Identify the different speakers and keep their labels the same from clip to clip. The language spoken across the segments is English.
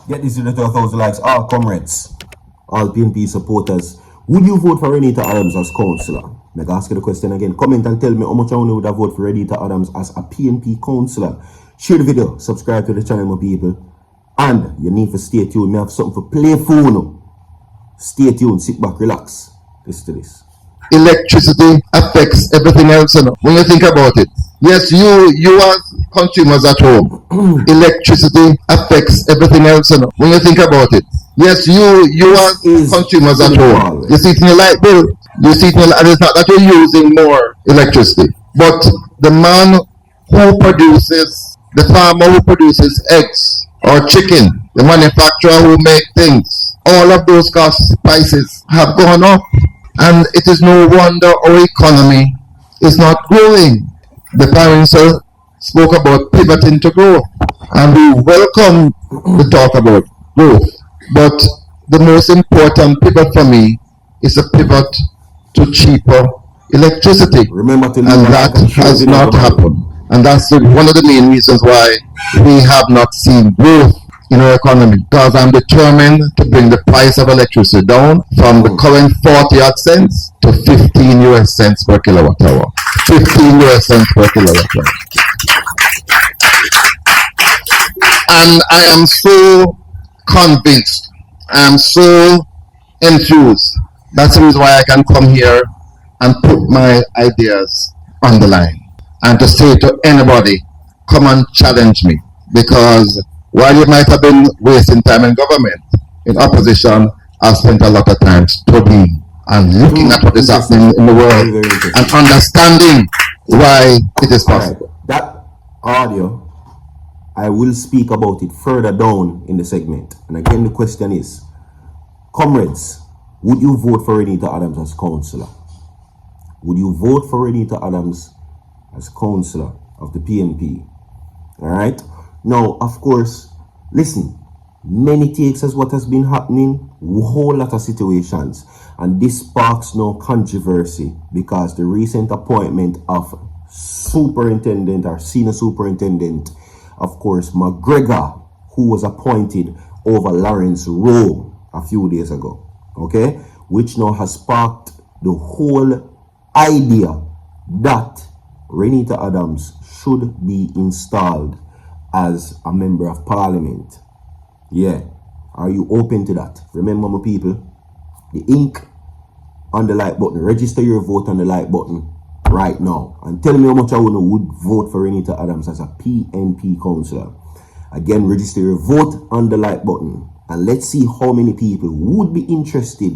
Speaker 1: Get this to the 12,000 likes. All comrades, all PNP supporters. Would you vote for Reneto Adams as councillor? May I ask you the question again? Comment and tell me how much I would have voted for Reneto Adams as a PNP councillor. Share the video, subscribe to the channel, my people. And you need to stay tuned. Me have something for play for you. Stay tuned, sit back, relax. Listen to this.
Speaker 2: Electricity affects everything else, you know, when you think about it. Yes, you as consumers at home, electricity affects everything else, you know, when you think about it. Yes, you as consumers at home, you see it in your light bill, you see it in your, and it's not that you're using more electricity, but the man who produces, the farmer who produces eggs or chicken, the manufacturer who make things, all of those cost prices have gone up. And it is no wonder our economy is not growing. The Prime Minister spoke about pivoting to growth, and we welcome the talk about growth. But the most important pivot for me is a pivot to cheaper electricity.
Speaker 1: Remember to
Speaker 2: and that has not happened. And that's one of the main reasons why we have not seen growth in our economy, because I'm determined to bring the price of electricity down from the current 40 odd cents to 15 US cents per kilowatt hour. 15 US cents per kilowatt hour. And I am so convinced, I am so enthused. That's the reason why I can come here and put my ideas on the line and to say to anybody, come and challenge me, because while you might have been wasting time in government, in opposition, I've spent a lot of time studying and looking at what is happening in the world and understanding why it is possible.
Speaker 1: Right. That audio, I will speak about it further down in the segment. And again, the question is, comrades, would you vote for Reneto Adams as councillor? Would you vote for Reneto Adams as councillor of the PNP? All right. Now, of course, listen, many takes as what has been happening, a whole lot of situations, and this sparks no controversy because the recent appointment of superintendent or senior superintendent, of course, McGregor, who was appointed over Lawrence Rowe a few days ago, okay, which now has sparked the whole idea that Reneto Adams should be installed as a member of parliament. Yeah, are you open to that? Remember, my people, the ink on the like button, register your vote on the like button right now and tell me how much I would vote for Reneto Adams as a PNP councillor. Again, register your vote on the like button and let's see how many people would be interested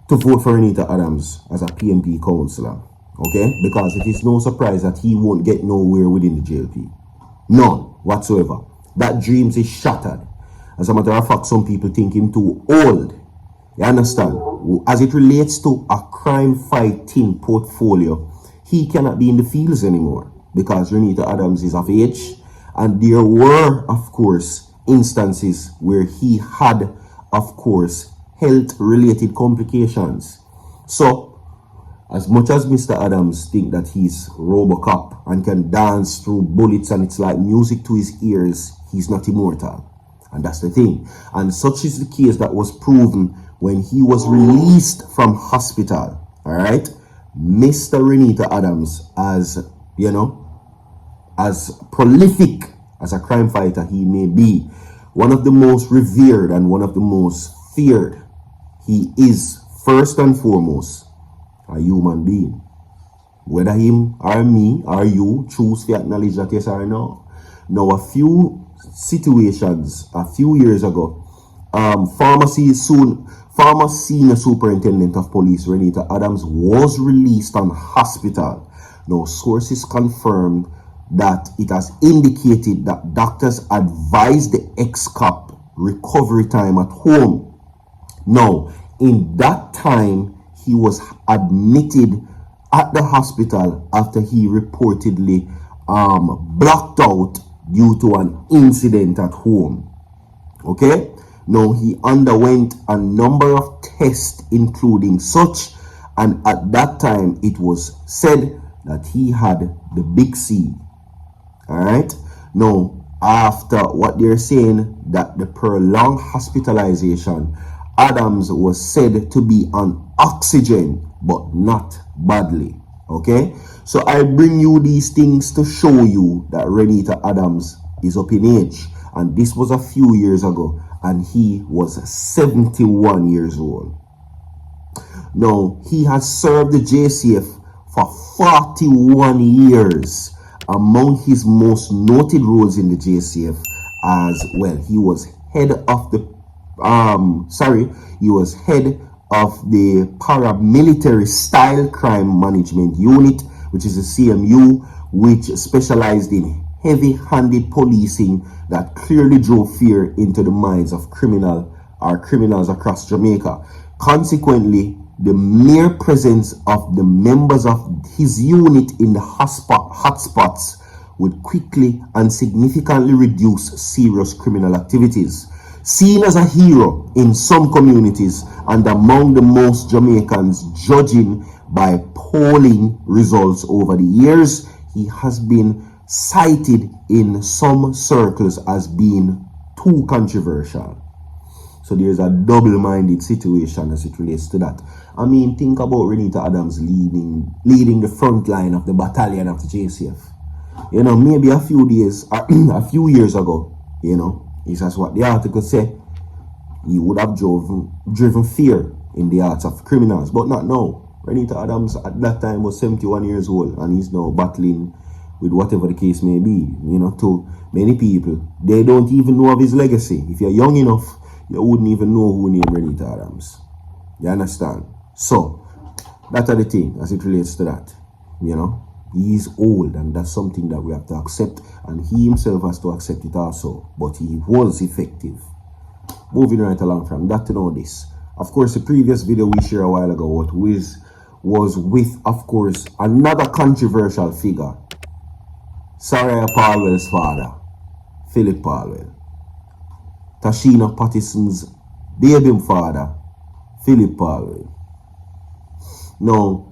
Speaker 1: to vote for Reneto Adams as a PNP councillor. Okay, because it is no surprise that he won't get nowhere within the JLP. None whatsoever. That dreams is shattered. As a matter of fact, some people think him too old. You understand? As it relates to a crime fighting portfolio, he cannot be in the fields anymore because Reneto Adams is of age, and there were, of course, instances where he had, of course, health-related complications. So, as much as Mr. Adams think that he's Robocop and can dance through bullets and it's like music to his ears, he's not immortal. And that's the thing. And such is the case that was proven when he was released from hospital. All right. Mr. Reneto Adams, as you know, as prolific as a crime fighter he may be, one of the most revered and one of the most feared, he is first and foremost a human being. Whether him or me or you choose to acknowledge that yes or no. Now, a few situations a few years ago, former senior superintendent of police Reneto Adams was released on hospital. Now, sources confirmed that it has indicated that doctors advised the ex-cop recovery time at home. Now, in that time, he was admitted at the hospital after he reportedly blacked out due to an incident at home. Okay? Now, he underwent a number of tests, including such, and at that time, it was said that he had the big C. All right? Now, after what they're saying that the prolonged hospitalization, Adams was said to be on oxygen, but not badly. Okay, so I bring you these things to show you that Reneto Adams is up in age, and this was a few years ago, and he was 71 years old. Now, he has served the JCF for 41 years. Among his most noted roles in the JCF as well, he was head of the paramilitary style crime management unit, which is a CMU, which specialized in heavy-handed policing that clearly drove fear into the minds of criminals across Jamaica. Consequently, the mere presence of the members of his unit in the hotspots would quickly and significantly reduce serious criminal activities. Seen as a hero in some communities and among the most Jamaicans judging by polling results over the years, he has been cited in some circles as being too controversial. So there's a double-minded situation as it relates to that. I mean, think about Reneto Adams leading the front line of the battalion of the JCF. You know, maybe a few years ago, you know, is that's what the article say. He would have driven fear in the hearts of criminals, but not now. Reneto Adams at that time was 71 years old, and he's now battling with whatever the case may be. You know, to many people, they don't even know of his legacy. If you're young enough, you wouldn't even know who named Reneto Adams. You understand? So, that's the thing as it relates to that. You know, he is old, and that's something that we have to accept, and he himself has to accept it also. But he was effective. Moving right along from that to know this. Of course, the previous video we shared a while ago was with, of course, another controversial figure. Sarah Paulwell's father, Phillip Paulwell. Tashina Pattison's baby father, Phillip Paulwell. Now,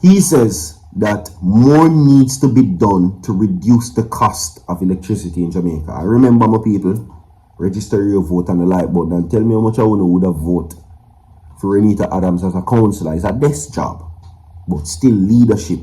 Speaker 1: he says that more needs to be done to reduce the cost of electricity in Jamaica. I remember, my people, register your vote on the like button and tell me how much I would have voted for Reneto Adams as a councillor. It's a desk job, but still leadership.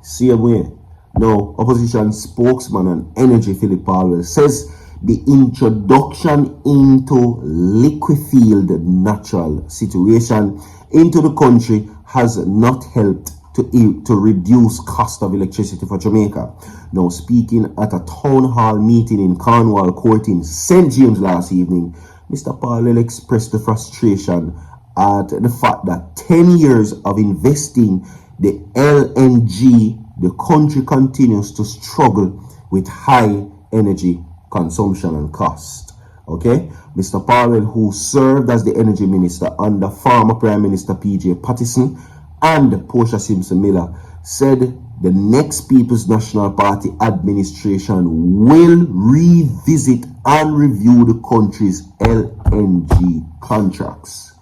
Speaker 1: Same way. Now, opposition spokesman on energy, Phillip Paulwell, says the introduction into liquefied natural situation into the country has not helped to reduce cost of electricity for Jamaica. Now, speaking at a town hall meeting in Cornwall Court in St. James last evening, Mr. Paulwell expressed the frustration at the fact that 10 years of investing the LNG, the country continues to struggle with high energy consumption and cost. Okay, Mr. Paulwell, who served as the energy minister under former Prime Minister P.J. Pattison and Portia Simpson Miller, said the next People's National Party administration will revisit and review the country's LNG contracts.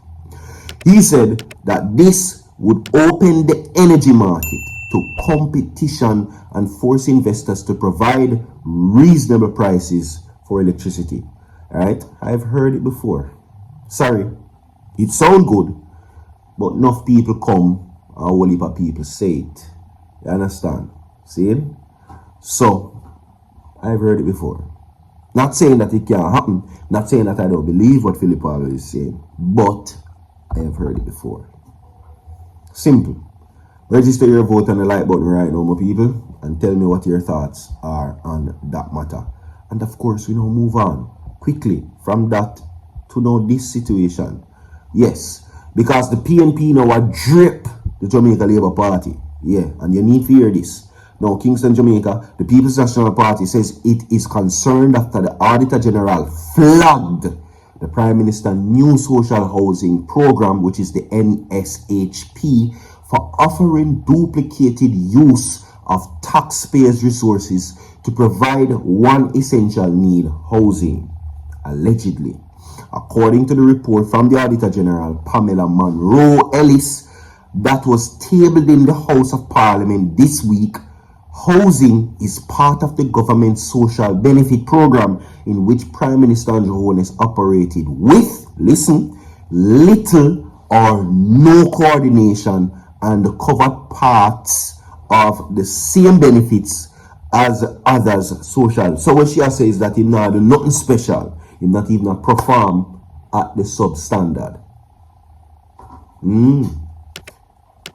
Speaker 1: He said that this would open the energy market to competition and force investors to provide reasonable prices for electricity. Alright, I've heard it before. Sorry, it sounds good, but enough people come and a whole heap of people say it. You understand? See? So, I've heard it before. Not saying that it can't happen, not saying that I don't believe what Phillip Paulwell is saying, but I have heard it before. Simple. Register your vote on the like button right now, my people, and tell me what your thoughts are on that matter. And of course, we now move on quickly from that to know this situation. Yes, because the PNP now a drip the Jamaica Labour Party. Yeah, and you need to hear this. Now, Kingston, Jamaica, the People's National Party says it is concerned after the Auditor General flagged the Prime Minister's new social housing program, which is the NSHP, for offering duplicated use of taxpayers' resources to provide one essential need, housing, allegedly. According to the report from the Auditor General, Pamela Monroe Ellis, that was tabled in the House of Parliament this week, Housing is part of the government's social benefit program in which Prime Minister Andrew Holness operated with, listen, little or no coordination and covered parts of the same benefits as others social. So what she says that he not do nothing special, he not even perform at the substandard.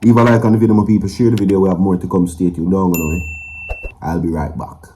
Speaker 1: Leave a like on the video, my people. Share the video. We have more to come. Stay tuned. Don't go away. I'll be right back.